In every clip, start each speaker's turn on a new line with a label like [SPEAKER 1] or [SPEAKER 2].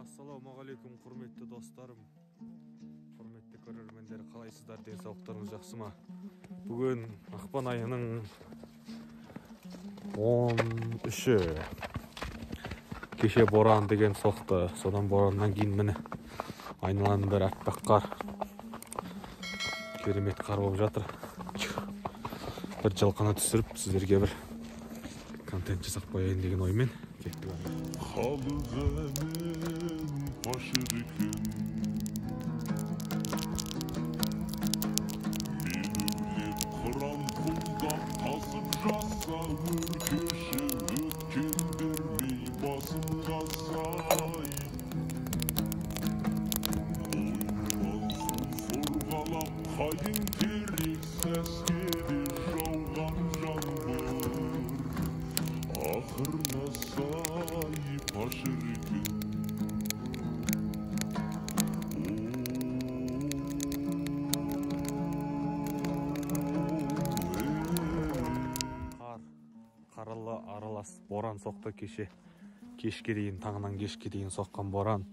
[SPEAKER 1] Ассалаумағалейкум, құрметті достарым, құрметті көрермендер, қалайсыздар, денсаулықтарыңыз жақсы ма? Бүгін ақпан айының 13-і. Кеше боран деген соқты. Содан бораннан кейін міне айналаның бәрі аппақ қар. Керемет қар болып жатыр. Бір жылқыны түсіріп, сіздерге бір контент жасап қояйын деген оймен кеттік. Қарылы аралас боран соқты кешке дейін, таңнан кешке дейін соққан боран.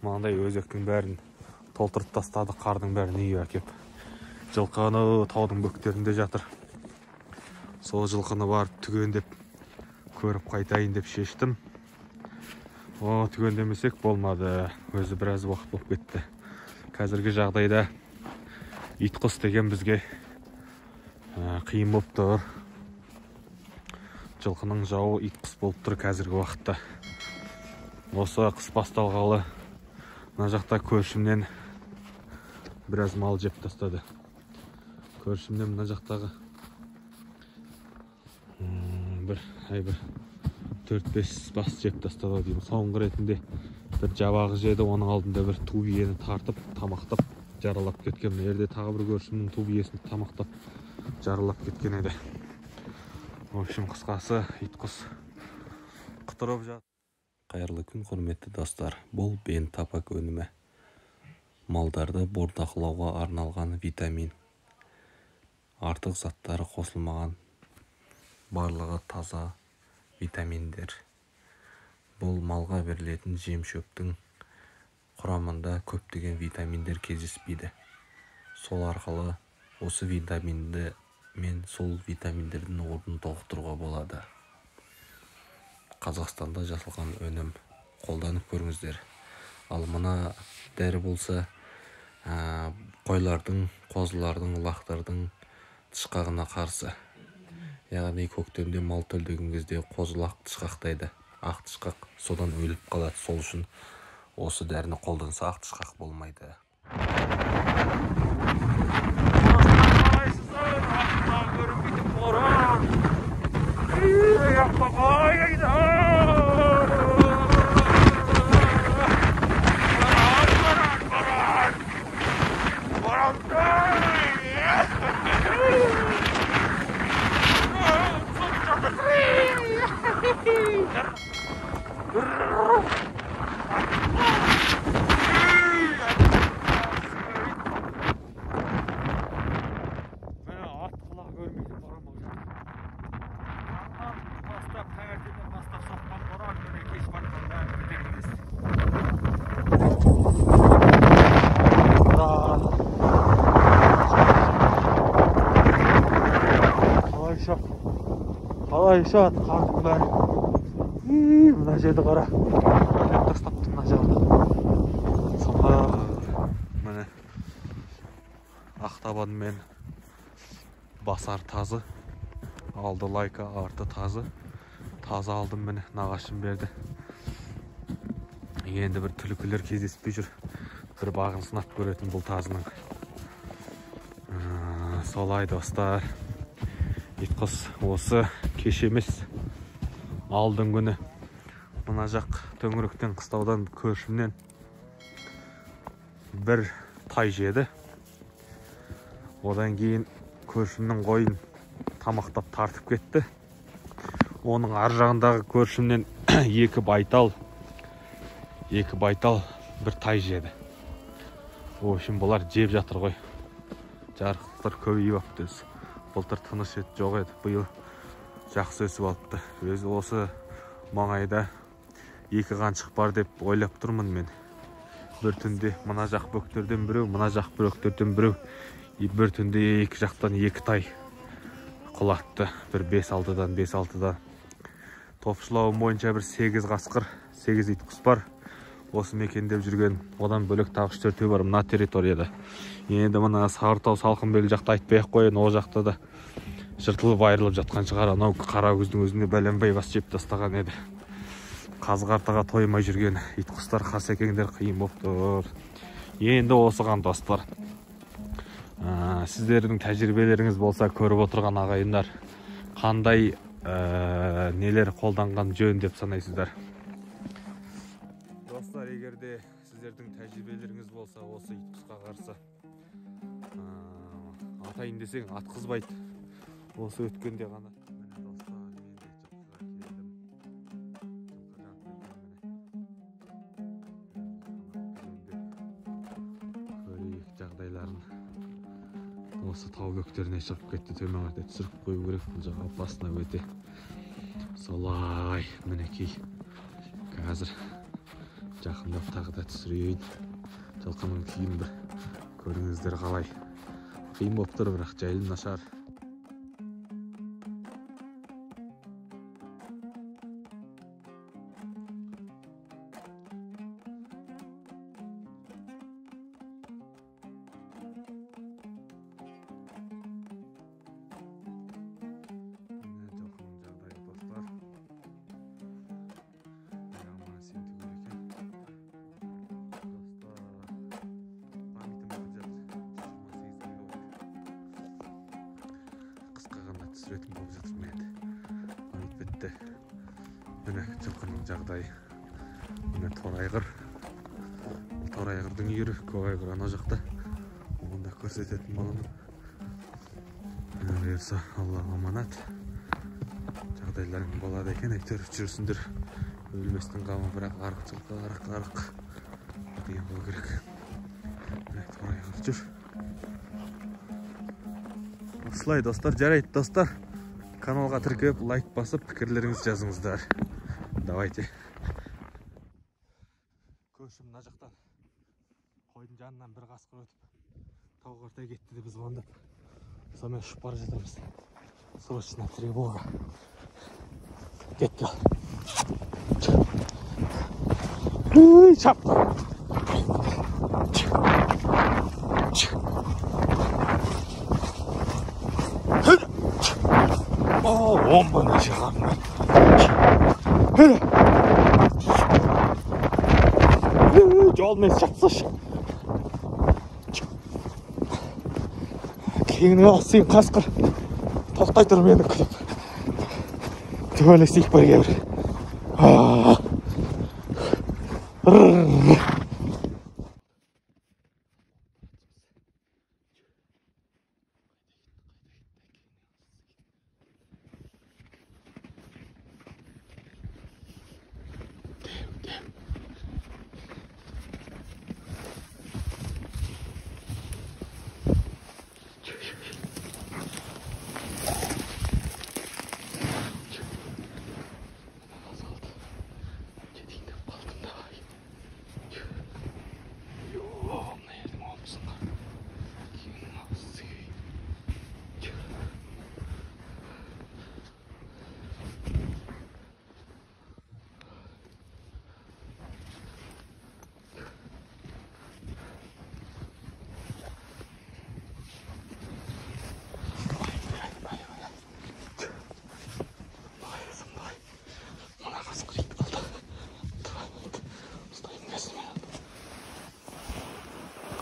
[SPEAKER 1] Маңдай өзектің бәрін толтырып тастады, қардың бәрін үйге әкеп. Жылқыны таудың бөктерінде жатыр. Сол жылқыны барып түгендеп көріп қайтайын деп шештім. Түгендемесек болмады. Өзі біраз уақыт болып кетті. Қазіргі жағдайда итқұс деген бізге қиын болып тұр. Жылқының жауы итқұс болып тұр қазіргі уақытта. Осы қыс басталғалы мына жақта көршімнен біраз мал жеп тастады. Көршімнен мына жақтағы бір 4-5 бас жеп тастады деймін. Соңғы ретінде бір жабағы жеді, оның алдында бір ту биені тартып, тамақтап, жаралап кеткен. Ерде тағы бір көршімнің ту биесін тамақтап, жаралап кеткен еді. В общем, қысқасы итқұс құтырып жатыр.
[SPEAKER 2] Қайырлы күн, құрметті достар. Бұл бентапак өнімі. Малдарды бордақылауға арналған витамин. Артық заттары қосылмаған. Барлығы таза витаминдер. Бұл малға берілетін жем-шөптің құрамында көптеген витаминдер кездеспейді. Сол арқылы осы витаминді мен сол витаминдердің орнын толықтыруға болады. Қазақстанда жасалған өнім, қолданып көріңіздер. Ал мына дәрі болса, қойлардың, қозылардың, лақтардың тышқағына қарсы. Яғни көктемде мал төлдеген кезде қозылақ тышқақтайды. Ақ тышқақ содан өліп қалады. Сол үшін осы дәріні қолданса ақ тышқақ болмайды.
[SPEAKER 1] Қалай шат, қардың бәрі. Мына жерді қара. Әлеп тастапты мына жерді. Сонда міне ақтабан мен басар тазы. Алды лайка, арты тазы. Тазы алдым міне, нағашым берді. Енді бір түлкілер кездеспей жүр. Бір бағын сынап көретін бұл тазының. Солай достар. Итқұс осы кеше емес, алдың күні мына жақ төңіректен, қыстаудан, көршімнен бір тай жеді. Одан кейін көршімнің қойын тамақтап тартып кетті. Оның ар жағындағы көршімнен екі байтал бір тай жеді. В общем, бұлар жеп жатыр ғой. Жарықтықтар көбейіп апты. Былтыр тыныш ет жоқ еді, биыл жақсы өсіп алыпты. Өзі осы маңайда екі қаншық бар деп ойлап тұрмын мен. Бір түнде мына жақ бөктерден біреу, мына жақ бөктерден біреу. Бір түнде екі жақтан екі тай құлатты. Бір 5-6-дан. Топшылауым бойынша бір 8 қасқыр, 8 ит құс бар. Осы мекендеп жүрген, одан бөлек тағы 3-4 бар мына территорияда. Енді мына Сарытау Салқынбел жақта айтпай-ақ қояйын, о жақта да жыртылып айырылып жатқан шығар. Анау қара көздің өзіне бәленбай бас жеп тастаған еді. Қазғартаға тоймай жүрген ит құстар, қасекеңдер қиын болып тұр. Енді осыған достар, сіздердің тәжірибелеріңіз болса, көріп отырған ағайындар, қандай нелер қолданған жөн деп санайсыздар? Достар, егерде сіздердің тәжірибелеріңіз болса, осы ит құсқа қарсы атайын десең атқызбайды. Осы өткенде ғана жағдайларын осы тау бөктеріне шығып кетті, төмен қарай түсіріп қою керек. Бұл жаққа басына өте солай. Мінекей қазір жақындап тағы да түсірейін. Жылқының күйін бір көріңіздер қалай. Қиын болып тұр, бірақ жайлы нашар. Түсіретін болып жатыр мен. Айт бітті. Міне жылқының жағдайы. Міне торайғыр. Торайғырдың үйірі, көкайғыр ана жақта. Онда көрсететін боламын. Міне бұйырса Алла аманат. Жағдайларың болады екен, әйтеуір жүрсіңдер. Өлместің қамы, бірақ арық жылқы, арық деген болу керек. Міне торайғыр жүр. Осылай достар, жарайды достар. Каналға тіркеліп, лайк басып, пікірлеріңіз жазыңыздар. Давайте. Көршім мына жақтан қойдың жанынан бір қасқыр өтіп, тауға ортай кетті деп звондап. Сонымен ұшып бара жатырмыз. Срочно тревога. Кетті. Шап. Бомбаны шығамын. Жолмен шатсыш. Кеңіне алсың қасқыр. Тоқтай тұр мені күліп. Төбелесейік бірге бір.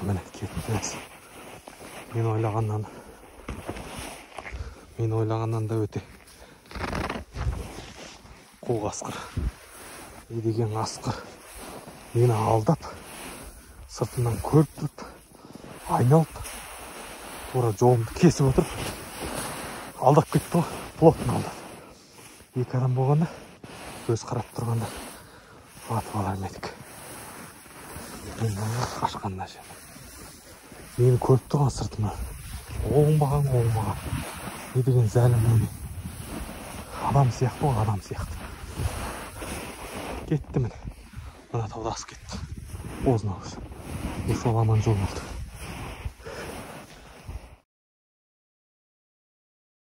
[SPEAKER 1] Міне кетті. Мен ойлағаннан да өте қу қасқыр. Едеген қасқыр мені алдап, сыртынан көріп тұрып, айналып, тура жолымды кесіп отырып, алдап кетті ғой, плотын алдап. Екі адам болғанда, көз қарап тұрғанда атып алар ма едік. Мен қашқанда жем. Мені көріп тұрған сыртымнан. Оңбаған. Не деген зәлім өне. Адам сияқты ғой, адам сияқты. Кетті міне. Мына тауда асып кетті. Озын ауыз. Осы аман жол болды.